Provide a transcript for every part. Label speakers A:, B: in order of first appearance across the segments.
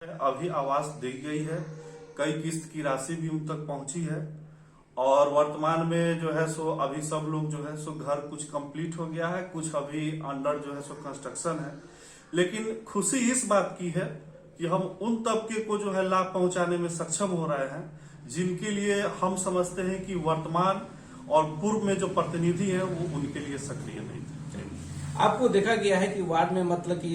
A: अभी आवास दी गई है, कई किस्त की राशि भी उन तक पहुंची है और वर्तमान में जो है सो अभी सब लोग जो है सो घर कुछ कंप्लीट हो गया है, कुछ अभी अंडर जो है सो कंस्ट्रक्शन है। लेकिन खुशी इस बात की है कि हम उन तबके को जो है लाभ पहुंचाने में सक्षम हो रहे हैं जिनके लिए हम समझते हैं कि वर्तमान और पूर्व में जो प्रतिनिधि है वो उनके लिए सक्रिय नहीं थे।
B: आपको देखा गया है कि वार्ड में मतलब कि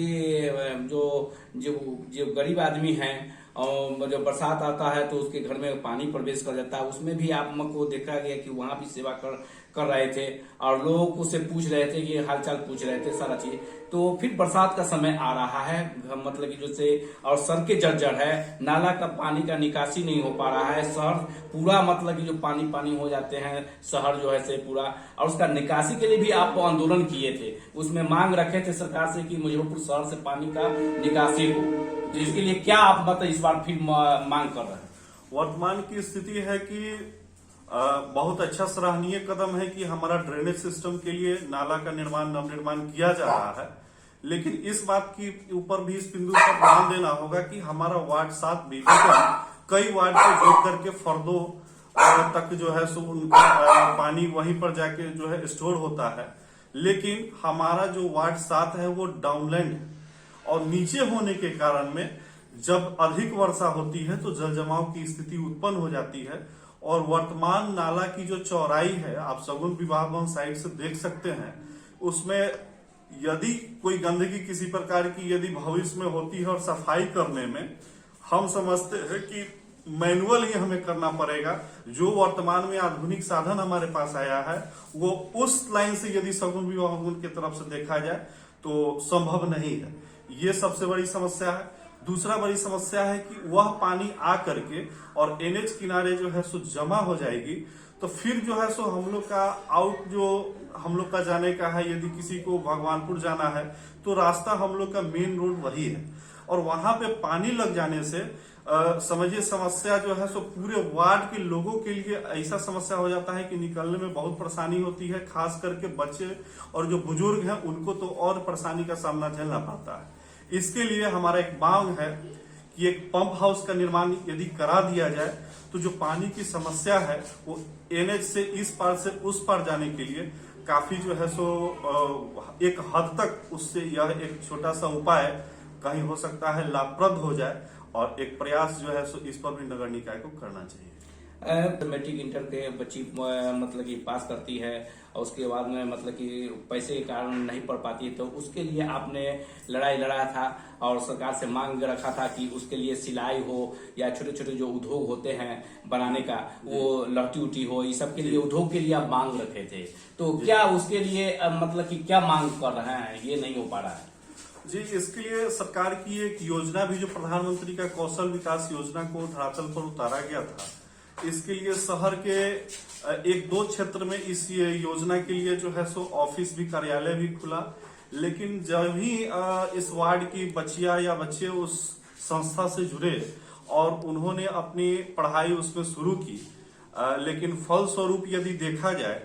B: जो जो जो गरीब आदमी हैं और जब बरसात आता है तो उसके घर में पानी प्रवेश कर जाता है, उसमें भी आपको देखा गया कि वहां भी सेवा कर रहे थे और लोग उससे पूछ रहे थे कि हालचाल पूछ रहे थे सारा चीज। तो फिर बरसात का समय आ रहा है, मतलब कि जैसे और सड़कें जर्जर है, नाला का पानी का निकासी नहीं हो पा रहा है, शहर पूरा मतलब कि जो पानी पानी हो जाते हैं शहर जो है से पूरा, और उसका निकासी के लिए भी आप आंदोलन किए थे, उसमें मांग रखे थे सरकार से कि मुजफ्फरपुर शहर से पानी का निकासी हो। तो इसके लिए क्या आप मतलब इस बार फिर मांग कर रहे हैं?
A: वर्तमान की स्थिति है कि बहुत अच्छा सराहनीय कदम है कि हमारा ड्रेनेज सिस्टम के लिए नाला का निर्माण नवनिर्माण किया जा रहा है, लेकिन इस बात की ऊपर भी इस बिंदु पर ध्यान देना होगा कि हमारा वार्ड 7 बीबी कई वार्ड को जोड़ करके फर्दों तक जो है सो उनका पानी वहीं पर जाके जो है स्टोर होता है। लेकिन हमारा जो वार्ड 7 है वो डाउनलैंड है और नीचे होने के कारण में जब अधिक वर्षा होती है तो जल जमाव की स्थिति उत्पन्न हो जाती है और वर्तमान नाला की जो चौड़ाई है आप सगुन विवाह भवन साइड से देख सकते हैं, उसमें यदि कोई गंदगी किसी प्रकार की यदि भविष्य में होती है और सफाई करने में हम समझते हैं कि मैनुअल ही हमें करना पड़ेगा। जो वर्तमान में आधुनिक साधन हमारे पास आया है वो उस लाइन से यदि सगुन विवाह भवन की तरफ से देखा जाए तो संभव नहीं है। ये सबसे बड़ी समस्या है। दूसरा बड़ी समस्या है कि वह पानी आ करके और एनएच किनारे जो है सो जमा हो जाएगी तो फिर जो है सो हम लोग का आउट जो हम लोग का जाने का है, यदि किसी को भगवानपुर जाना है तो रास्ता हम लोग का मेन रोड वही है और वहां पे पानी लग जाने से समझिए समस्या जो है सो पूरे वार्ड के लोगों के लिए ऐसा समस्या हो जाता है कि निकलने में बहुत परेशानी होती है, खास करके बच्चे और जो बुजुर्ग हैं उनको तो और परेशानी का सामना झेलना पड़ता है। इसके लिए हमारा एक मांग है कि एक पंप हाउस का निर्माण यदि करा दिया जाए तो जो पानी की समस्या है वो एनएच से इस पार से उस पार जाने के लिए काफी जो है सो एक हद तक उससे यह एक छोटा सा उपाय कहीं हो सकता है लाभप्रद हो जाए और एक प्रयास जो है सो इस पर भी नगर निकाय को करना चाहिए।
B: मैट्रिक इंटर के बच्ची मतलब कि पास करती है और उसके बाद में मतलब कि पैसे के कारण नहीं पढ़ पाती, तो उसके लिए आपने लड़ाई लड़ा था और सरकार से मांग रखा था कि उसके लिए सिलाई हो या छोटे छोटे जो उद्योग होते हैं बनाने का वो लहटी उटी हो, इस सब के लिए उद्योग के लिए आप मांग रखे थे। तो क्या उसके लिए मतलब कि क्या मांग कर रहे हैं, ये नहीं हो पा रहा है?
A: जी, इसके लिए सरकार की एक योजना भी जो प्रधानमंत्री का कौशल विकास योजना को धरातल पर उतारा गया था, इसके लिए शहर के एक दो क्षेत्र में इस योजना के लिए जो है सो ऑफिस भी कार्यालय भी खुला, लेकिन जब ही इस वार्ड की बच्चियां या बच्चे उस संस्था से जुड़े और उन्होंने अपनी पढ़ाई उसमें शुरू की, लेकिन फलस्वरूप यदि देखा जाए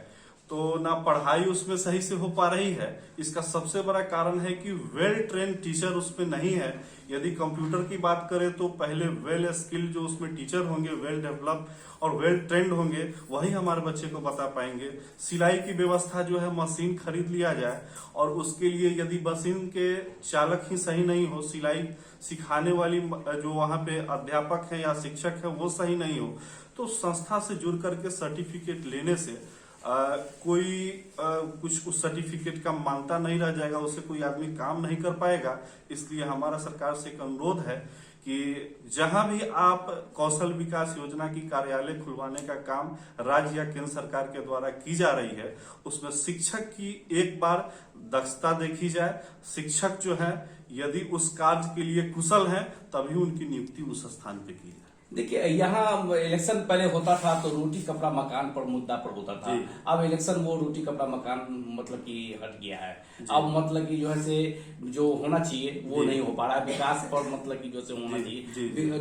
A: तो ना पढ़ाई उसमें सही से हो पा रही है। इसका सबसे बड़ा कारण है कि वेल ट्रेन टीचर उसमें नहीं है। यदि कंप्यूटर की बात करें तो पहले वेल स्किल्ड जो उसमें टीचर होंगे, वेल डेवलप और वेल ट्रेंड होंगे, वही हमारे बच्चे को बता पाएंगे। सिलाई की व्यवस्था जो है मशीन खरीद लिया जाए और उसके लिए यदि मशीन के चालक ही सही नहीं हो, सिलाई सिखाने वाली जो वहां पे अध्यापक है या शिक्षक है वो सही नहीं हो, तो संस्था से जुड़ करके सर्टिफिकेट लेने से कोई कुछ उस सर्टिफिकेट का मांगता नहीं रह जाएगा, उससे कोई आदमी काम नहीं कर पाएगा। इसलिए हमारा सरकार से एक अनुरोध है कि जहां भी आप कौशल विकास योजना की कार्यालय खुलवाने का काम राज्य या केंद्र सरकार के द्वारा की जा रही है, उसमें शिक्षक की एक बार दक्षता देखी जाए। शिक्षक जो है यदि उस कार्य के लिए कुशल हैं तभी उनकी नियुक्ति उस स्थान पे की जाए।
B: देखिए, यहाँ इलेक्शन पहले होता था तो रोटी कपड़ा मकान पर मुद्दा पर होता था, अब इलेक्शन वो रोटी कपड़ा मकान मतलब कि हट गया है। अब मतलब कि जो है से जो होना चाहिए वो नहीं हो पा रहा है, विकास पर मतलब कि जो से होना चाहिए।